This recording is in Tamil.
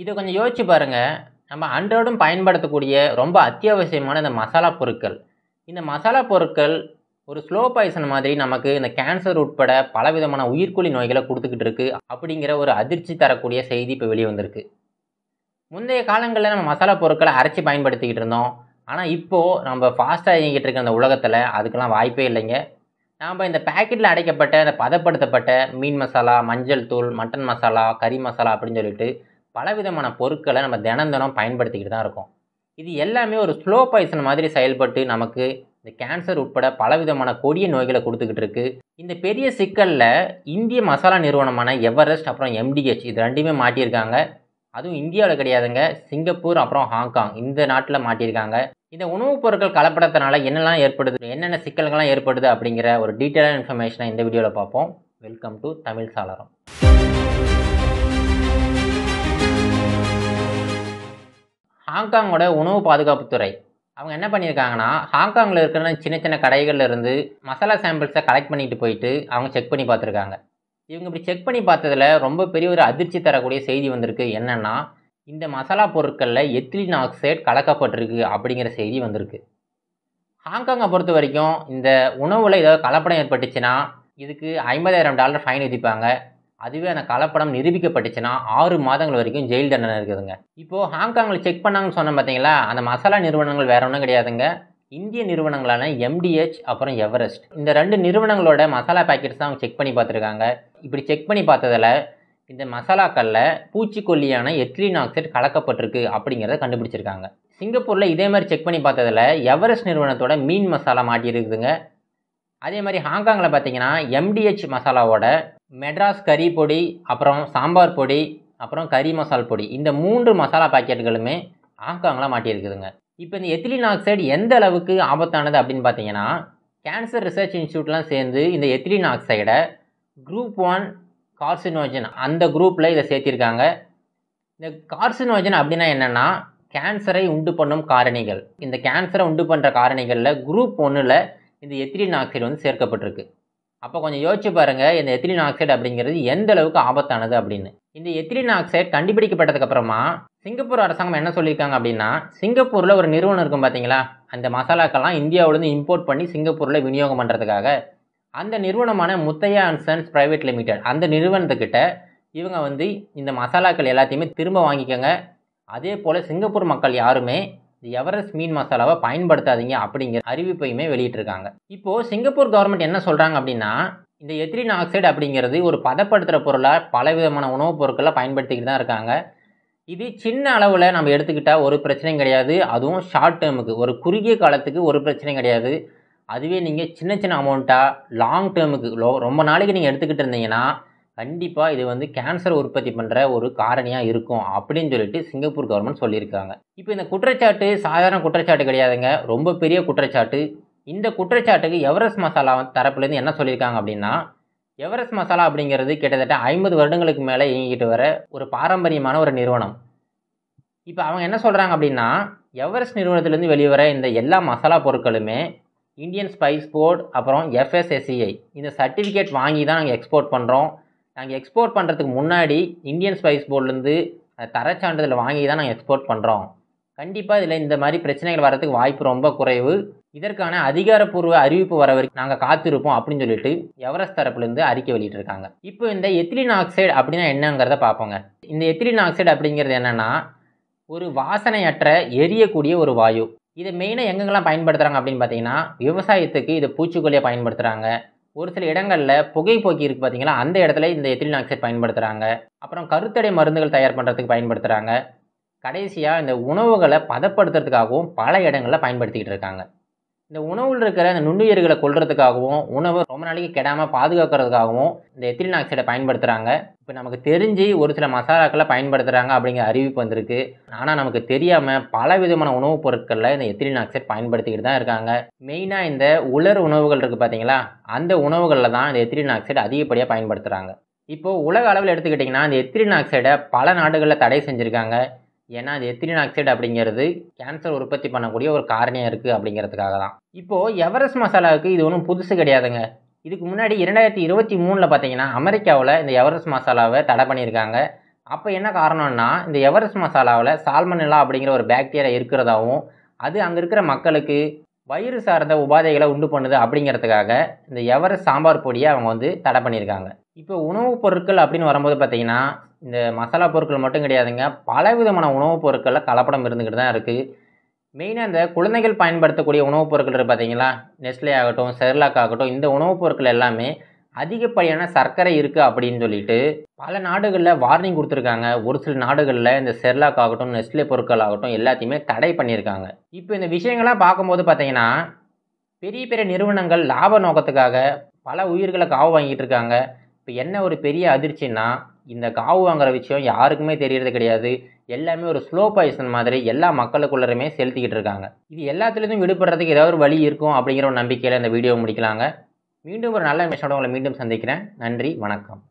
இத கொஞ்சம் யோசிச்சு பாருங்க. நம்ம அன்றாடம் பயன்படுத்தக்கூடிய ரொம்ப அத்தியாவசியமான இந்த மசாலா பொருட்கள். இந்த மசாலா பொருட்கள் ஒரு ஸ்லோ பாய்சன் மாதிரி நமக்கு இந்த கேன்சர் உட்பட பலவிதமான உயிர்க்கொல்லி நோய்கள குடுத்துக்கிட்டு இருக்கு. அப்படிங்கிற ஒரு அதிர்ச்சி தரக்கூடிய செய்தி இப்ப வெளிய வந்திருக்கு. முந்தைய காலங்கள்ல நம்ம மசாலா பொருட்கள அரைச்சு பயன்படுத்திக்கிட்டு இருந்தோம். ஆனா இப்போ நம்ம ஃபாஸ்ட்டா இயங்கிட்டு இருக்க இந்த உலகத்துல அதுக்கெல்லாம் வாய்ப்பே இல்லைங்க. நாம இந்த பாக்கெட்ல அடைக்கப்பட்ட, இந்த பதப்படுத்தப்பட்ட மீன் மசாலா, மஞ்சள் தூள், மட்டன் மசாலா, கறி மசாலா அப்படின்னு சொல்லிட்டு பலவிதமான பொருட்கள நம்ம தினம் தினம் பயன்படுத்திக்கிட்டு தான் இருக்கோம். இது எல்லாமே ஒரு ஸ்லோ பாய்சன் மாதிரி செயல்பட்டு நமக்கு இந்த கேன்சர் உட்பட பலவிதமான கொடிய நோய்கள குடுத்துக்கிட்டு இருக்கு. இந்த பெரிய சிக்கல்ல இந்திய மசாலா நிறுவனமான எவரெஸ்ட் அப்புறம் எம்டிஎச் இது 2மே மாட்டியிருக்காங்க. அதுவும் இந்தியாவுல கிடையாதுங்க. சிங்கப்பூர் அப்புறம் ஹாங்காங் இந்த நாட்டுல மாட்டியிருக்காங்க. இந்த உணவுப் பொருட்கள் கலப்படத்தினால என்னெல்லாம் ஏற்படுது, என்னென்ன சிக்கல்கள்லாம் ஏற்படுது அப்படிங்கிற ஒரு டீட்டெயிலான இன்ஃபர்மேஷன இந்த வீடியோல பார்ப்போம். வெல்கம் டு தமிழ் சாளரம். ஹாங்காங்கோட உணவு பாதுகாப்புத்துறை அவங்க என்ன பண்ணியிருக்காங்கன்னா, ஹாங்காங்ல இருக்கிற சின்ன சின்ன கடைகள்ல இருந்து மசாலா சாம்பிள்ஸை கலெக்ட் பண்ணிட்டு போயிட்டு அவங்க செக் பண்ணி பார்த்துருக்காங்க. இவங்க இப்படி செக் பண்ணி பார்த்ததுல ரொம்ப பெரிய ஒரு அதிர்ச்சி தரக்கூடிய செய்தி வந்திருக்கு. என்னன்னா, இந்த மசாலா பொருட்களில் எத்திலீன் ஆக்சைடு கலக்கப்பட்டிருக்கு அப்படிங்கிற செய்தி வந்திருக்கு. ஹாங்காங்கை பொறுத்த வரைக்கும் இந்த உணவில் ஏதாவது கலப்படம் ஏற்பட்டுச்சுன்னா இதுக்கு $50,000 ஃபைன் விதிப்பாங்க. அதுவே அந்த கலப்படம் நிரூபிக்கப்பட்டுச்சுன்னா 6 மாதங்கள் வரைக்கும் ஜெயில் தண்டனை இருக்குதுங்க. இப்போது ஹாங்காங்கில் செக் பண்ணாங்கன்னு சொன்னேன் பார்த்தீங்களா, அந்த மசாலா நிறுவனங்கள் வேற ஒன்றும் கிடையாதுங்க. இந்திய நிறுவனங்களான எம்டிஎச் அப்புறம் எவரெஸ்ட் இந்த 2 நிறுவனங்களோட மசாலா பேக்கெட்ஸ் தான் அவங்க செக் பண்ணி பார்த்துருக்காங்க. இப்படி செக் பண்ணி பார்த்ததில் இந்த மசாலாக்களில் பூச்சிக்கொல்லியான எத்திலீன் ஆக்சைடு கலக்கப்பட்டிருக்கு அப்படிங்கிறத கண்டுபிடிச்சிருக்காங்க. சிங்கப்பூரில் இதே மாதிரி செக் பண்ணி பார்த்ததில் எவரெஸ்ட் நிறுவனத்தோட மீன் மசாலா மாட்டியிருக்குதுங்க. அதே மாதிரி ஹாங்காங்கில் பார்த்தீங்கன்னா எம்டிஎச் மசாலாவோட மெட்ராஸ் கறி பொடி, அப்புறம் சாம்பார் பொடி, அப்புறம் கறி மசால் பொடி இந்த 3 மசாலா பாக்கெட்டுகளுமே ஹாங்காங்கில் மாட்டியிருக்குதுங்க. இப்போ இந்த எத்திலீன் ஆக்சைடு எந்த அளவுக்கு ஆபத்தானது அப்படின்னு பார்த்தீங்கன்னா, கேன்சர் ரிசர்ச் இன்ஸ்டியூட்லாம் சேர்ந்து இந்த எத்திலீன் ஆக்சைடை குரூப் 1 கார்சினோஜன் அந்த குரூப்பில் இதை சேர்த்திருக்காங்க. இந்த கார்சினோஜன் அப்படின்னா என்னென்னா, கேன்சரை உண்டு பண்ணும் காரணிகள். இந்த கேன்சரை உண்டு பண்ணுற காரணிகளில் குரூப் 1ல் இந்த எத்திலீன் ஆக்சைடு வந்து சேர்க்கப்பட்டிருக்கு. அப்போ கொஞ்சம் யோசிச்சு பாருங்கள், இந்த எத்திலீன் ஆக்சைடு அப்படிங்கிறது எந்த அளவுக்கு ஆபத்தானது அப்படின்னு. இந்த எத்திலீன் ஆக்சைடு கண்டுபிடிக்கப்பட்டதுக்கு அப்புறமா சிங்கப்பூர் அரசாங்கம் என்ன சொல்லியிருக்காங்க அப்படின்னா, சிங்கப்பூரில் ஒரு நிறுவனம் இருக்கும் பார்த்தீங்களா, அந்த மசாலாக்கெல்லாம் இந்தியாவிலேருந்து இம்போர்ட் பண்ணி சிங்கப்பூரில் விநியோகம் பண்ணுறதுக்காக அந்த நிறுவனமான Muthiah and sons private limited அந்த நிறுவனத்துக்கிட்ட இவங்க வந்து இந்த மசாலாக்கள் எல்லாத்தையுமே திரும்ப வாங்கிக்கோங்க. அதே போல் சிங்கப்பூர் மக்கள் யாருமே இந்த எவரெஸ்ட் மீன் மசாலாவை பயன்படுத்தாதீங்க அப்படிங்கிற அறிவிப்பையுமே வெளியிட்டிருக்காங்க. இப்போது சிங்கப்பூர் கவர்மெண்ட் என்ன சொல்கிறாங்க அப்படின்னா, இந்த எத்திலீன் ஆக்சைடு அப்படிங்கிறது ஒரு பதப்படுத்துகிற பொருளாக பலவிதமான உணவுப் பொருட்களை பயன்படுத்திக்கிட்டு தான் இருக்காங்க. இது சின்ன அளவில் நம்ம எடுத்துக்கிட்டால் ஒரு பிரச்சனையும் கிடையாது. அதுவும் ஷார்ட் டேர்முக்கு ஒரு குறுகிய காலத்துக்கு ஒரு பிரச்சனையும் கிடையாது. அதுவே நீங்கள் சின்ன சின்ன அமௌண்ட்டாக லாங் டேர்முக்கு ரொம்ப நாளைக்கு நீங்கள் எடுத்துக்கிட்டு இருந்தீங்கன்னா கண்டிப்பாக இது வந்து கேன்சர் உற்பத்தி பண்ணுற ஒரு காரணியாக இருக்கும் அப்படின்னு சொல்லிட்டு சிங்கப்பூர் கவர்மெண்ட் சொல்லியிருக்காங்க. இப்போ இந்த குற்றச்சாட்டு சாதாரண குற்றச்சாட்டு கிடையாதுங்க, ரொம்ப பெரிய குற்றச்சாட்டு. இந்த குற்றச்சாட்டுக்கு எவரெஸ்ட் மசாலா தரப்புலேருந்து என்ன சொல்லியிருக்காங்க அப்படின்னா, எவரெஸ்ட் மசாலா அப்படிங்கிறது கிட்டத்தட்ட 50 வருடங்களுக்கு மேலே இயங்கிக்கிட்டு வர ஒரு பாரம்பரியமான ஒரு நிறுவனம். இப்போ அவங்க என்ன சொல்கிறாங்க அப்படின்னா, எவரெஸ்ட் நிறுவனத்திலேருந்து வெளிவர இந்த எல்லா மசாலா பொருட்களுமே இந்தியன் ஸ்பைஸ் போர்டு அப்புறம் FSSAI இந்த சர்டிஃபிகேட் வாங்கி தான் நாங்கள் எக்ஸ்போர்ட் பண்ணுறோம். நாங்கள் எக்ஸ்போர்ட் பண்ணுறதுக்கு முன்னாடி இந்தியன் ஸ்பைஸ் போர்ட்லேருந்து தரச்சான்றிதழ் வாங்கி தான் நாங்கள் எக்ஸ்போர்ட் பண்ணுறோம். கண்டிப்பாக இதில் இந்த மாதிரி பிரச்சனைகள் வரதுக்கு வாய்ப்பு ரொம்ப குறைவு. இதற்கான அதிகாரப்பூர்வ அறிவிப்பு வர வரைக்கும் நாங்கள் காத்திருப்போம் அப்படின்னு சொல்லிட்டு எவரெஸ்ட் தரப்புலேருந்து அறிக்கை வெளியிட்டிருக்காங்க. இப்போ இந்த எத்திலீன் ஆக்சைடு அப்படின்னா என்னங்கிறத பார்ப்போங்க. இந்த எத்திலீன் ஆக்சைடு அப்படிங்கிறது என்னென்னா, ஒரு வாசனையற்ற எரியக்கூடிய ஒரு வாயு. இதை மெயினாக எங்கெங்கெல்லாம் பயன்படுத்துகிறாங்க அப்படின்னு பார்த்தீங்கன்னா, விவசாயத்துக்கு இதை பூச்சிக்கொல்லியாக பயன்படுத்துகிறாங்க. ஒரு சில இடங்களில் புகைப்போக்கி இருக்குது பார்த்தீங்களா, அந்த இடத்துல இந்த எத்திலீன் ஆக்சைடு பயன்படுத்துகிறாங்க. அப்புறம் கருத்தடை மருந்துகள் தயார் பண்ணுறதுக்கு பயன்படுத்துகிறாங்க. கடைசியாக இந்த உணவுகளை பதப்படுத்துறதுக்காகவும் பல இடங்களில் பயன்படுத்திக்கிட்டு இருக்காங்க. இந்த உணவில் இருக்கிற இந்த நுண்ணுயிர்களை கொல்றதுக்காகவும் உணவு ரொம்ப நாளைக்கு கெடாமல் பாதுகாக்கிறதுக்காகவும் இந்த எத்திலீன் ஆக்சைடை பயன்படுத்துகிறாங்க. இப்போ நமக்கு தெரிஞ்சு ஒரு சில மசாலாக்களை பயன்படுத்துகிறாங்க அப்படிங்கிற அறிவிப்பு வந்திருக்கு. ஆனால் நமக்கு தெரியாமல் பல விதமான உணவுப் பொருட்களில் இந்த எத்திலீன் ஆக்சைடு பயன்படுத்திக்கிட்டு தான் இருக்காங்க. மெயினாக இந்த உலர் உணவுகள் இருக்குது பார்த்தீங்களா, அந்த உணவுகளில் தான் இந்த எத்திலீன் ஆக்சைடு அதிகப்படியாக பயன்படுத்துகிறாங்க. இப்போது உலக அளவில் எடுத்துக்கிட்டிங்கன்னா இந்த எத்திலீன் ஆக்சைடை பல நாடுகளில் தடை செஞ்சுருக்காங்க. ஏன்னா அது எத்திலீன் ஆக்சைடு அப்படிங்கிறது கேன்சர் உற்பத்தி பண்ணக்கூடிய ஒரு காரணியாக இருக்குது அப்படிங்கிறதுக்காக தான். இப்போது எவரெஸ்ட் மசாலாவுக்கு இது ஒன்றும் புதுசு கிடையாதுங்க. இதுக்கு முன்னாடி 2023 பார்த்தீங்கன்னா அமெரிக்காவில் இந்த எவரெஸ்ட் மசாலாவை தடை பண்ணியிருக்காங்க. அப்போ என்ன காரணம்னா, இந்த எவரெஸ்ட் மசாலாவில் சால்மனெல்லா அப்படிங்கிற ஒரு பாக்டீரியா இருக்கிறதாவும், அது அங்கே இருக்கிற மக்களுக்கு வயிறு சார்ந்த உபாதைகளை உண்டு பண்ணுது அப்படிங்கிறதுக்காக இந்த எவரெஸ்ட் சாம்பார் பொடியை அவங்க வந்து தடை பண்ணியிருக்காங்க. இப்போ உணவுப் பொருட்கள் அப்படின்னு வரும்போது பார்த்தீங்கன்னா, இந்த மசாலா பொருட்கள் மட்டும் கிடையாதுங்க. பலவிதமான உணவுப் பொருட்களில் கலப்படம் இருந்துக்கிட்டு தான் இருக்குது. மெயினாக இந்த குழந்தைகள் பயன்படுத்தக்கூடிய உணவுப் பொருட்கள் இருக்குது பார்த்தீங்களா, நெஸ்லே ஆகட்டும், செர்லாக் ஆகட்டும், இந்த உணவுப் பொருட்கள் எல்லாமே அதிகப்படியான சர்க்கரை இருக்குது அப்படின்னு சொல்லிட்டு பல நாடுகளில் வார்னிங் கொடுத்துருக்காங்க. ஒரு சில நாடுகளில் இந்த செர்லாக் ஆகட்டும், நெஸ்லே பொருட்கள் ஆகட்டும் எல்லாத்தையுமே தடை பண்ணியிருக்காங்க. இப்போ இந்த விஷயங்கள்லாம் பார்க்கும்போது பார்த்தீங்கன்னா, பெரிய பெரிய நிறுவனங்கள் லாப நோக்கத்துக்காக பல உயிர்களை காவு வாங்கிட்டு இருக்காங்க. இப்போ என்ன ஒரு பெரிய அதிர்ச்சின்னா, இந்த காவு வாங்குற விஷயம் யாருக்குமே தெரியறது கிடையாது. எல்லாமே ஒரு ஸ்லோ பாய்சன் மாதிரி எல்லா மக்களுக்குள்ளருமே செலுத்திக்கிட்டு இருக்காங்க. இது எல்லாத்துலேருந்தும் விடுபடுறதுக்கு ஏதாவது ஒரு வழி இருக்கும் அப்படிங்கிற ஒரு நம்பிக்கையில் இந்த வீடியோ முடிக்கலாங்க. மீண்டும் ஒரு நல்ல விஷயத்தோட உங்களை மீண்டும் சந்திக்கிறேன். நன்றி, வணக்கம்.